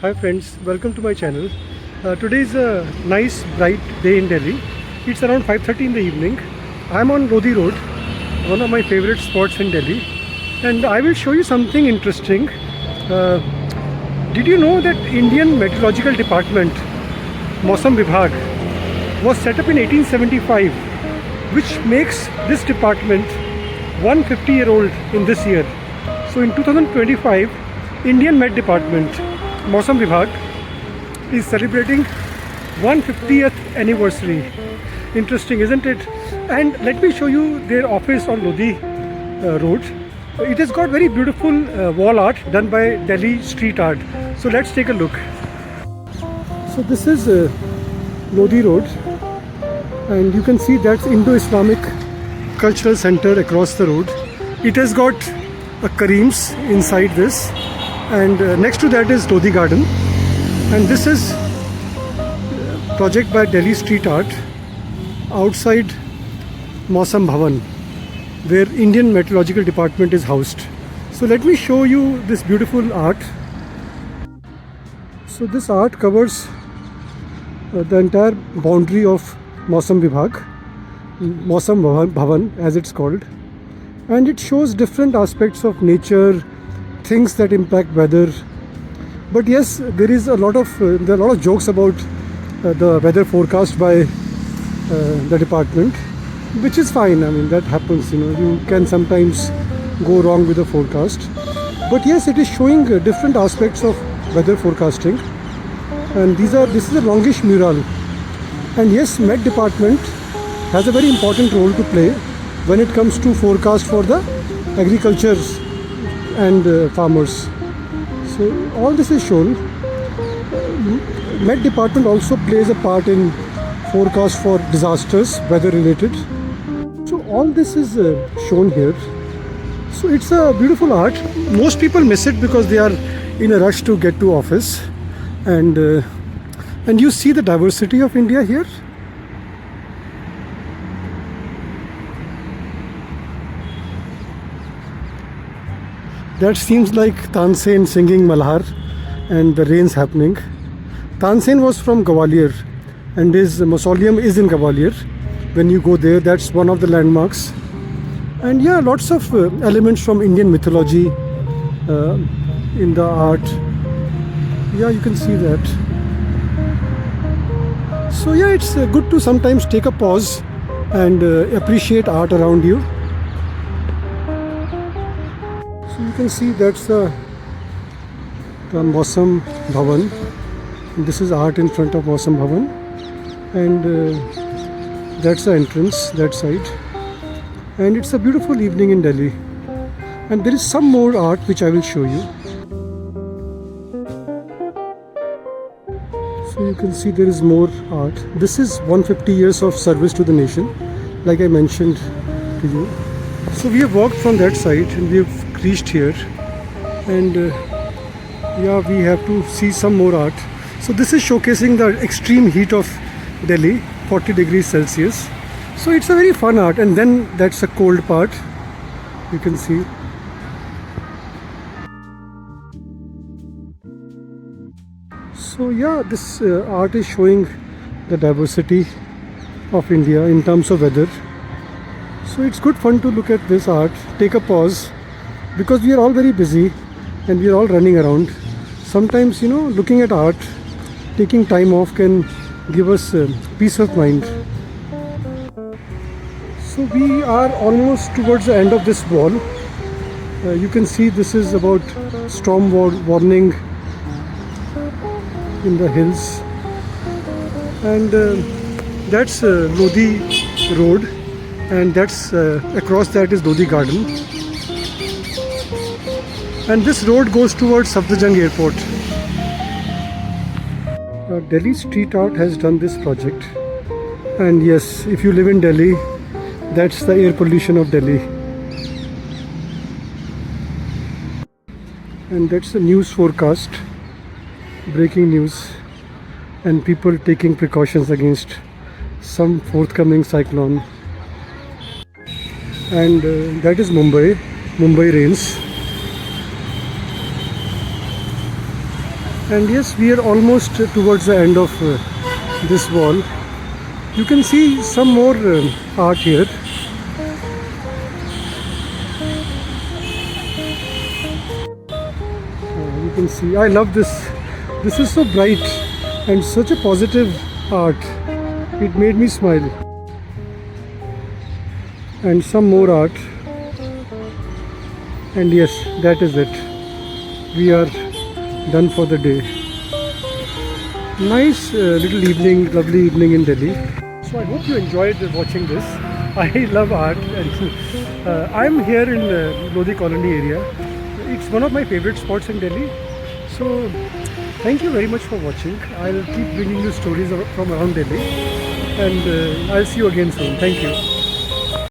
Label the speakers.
Speaker 1: Hi friends, welcome to my channel. Today is a nice bright day in Delhi. It's around 5:30 in the evening. I'm on Lodi Road, one of my favorite spots in Delhi, and I will show you something interesting. Uh, did you know that Indian Meteorological Department, Mausam Vibhag, was set up in 1875, which makes this department 150-year-old in this year. So in 2025, Indian Met Department, Mausam Vibhag, is celebrating 150th anniversary. Interesting, isn't it? And let me show you their office on Lodi Road. It has got very beautiful wall art done by Delhi Street Art. So let's take a look. So this is Lodi Road, and you can see that's Indo-Islamic Cultural Center across the road. It has got a Kareem's inside this, and next to that is Lodi Garden, and this is project by Delhi Street Art outside Mausam Bhavan, where Indian Meteorological Department is housed. So let me show you this beautiful art. So this art covers the entire boundary of Mausam Vibhag, Mausam Bhavan as it's called, and it shows different aspects of nature, things that impact weather. But yes, there are a lot of jokes about the weather forecast by the department, which is fine. I mean, that happens, you can sometimes go wrong with the forecast. But yes, it is showing different aspects of weather forecasting, and this is a longish mural. And yes, Met Department has a very important role to play when it comes to forecast for the agriculture and farmers. So all this is shown. Met Department also plays a part in forecast for disasters, weather related. So all this is shown here. So it's a beautiful art. Most people miss it because they are in a rush to get to office, and you see the diversity of India here. That seems like Tansen singing Malhar, and the rains happening. Tansen was from Gwalior, and his mausoleum is in Gwalior. When you go there, that's one of the landmarks. And yeah, lots of elements from Indian mythology in the art. Yeah, you can see that. So yeah, it's good to sometimes take a pause and appreciate art around you. So you can see that's the Mausam Bhavan. This is art in front of Mausam Bhavan, and that's the entrance that side. And it's a beautiful evening in Delhi. And there is some more art which I will show you. So you can see there is more art. This is 150 years of service to the nation, like I mentioned to you. So we have walked from that side and we have reached here, and yeah, we have to see some more art. So this is showcasing the extreme heat of Delhi, 40 degrees Celsius. So it's a very fun art, and then that's a cold part, you can see. So yeah, this art is showing the diversity of India in terms of weather. So it's good fun to look at this art, take a pause, because we are all very busy and we are all running around. Sometimes, looking at art, taking time off can give us peace of mind. So we are almost towards the end of this wall. You can see this is about storm warning in the hills, and that's Lodi Road, and that's across that is Lodi Garden, and this road goes towards Safdarjung Airport. Delhi Street Art has done this project, and yes, if you live in Delhi, that's the air pollution of Delhi. And that's the news forecast, breaking news, and people taking precautions against some forthcoming cyclone. And that is Mumbai rains. And yes, we are almost towards the end of this wall. You can see some more art here. You can see, I love this. This is so bright and such a positive art. It made me smile. And some more art. And yes, that is it. We are done for the day. Nice little evening, lovely evening in Delhi. So I hope you enjoyed watching this. I love art, and I'm here in Lodi Colony area. It's one of my favorite spots in Delhi. So thank you very much for watching. I'll keep bringing you stories from around Delhi, and I'll see you again soon. Thank you.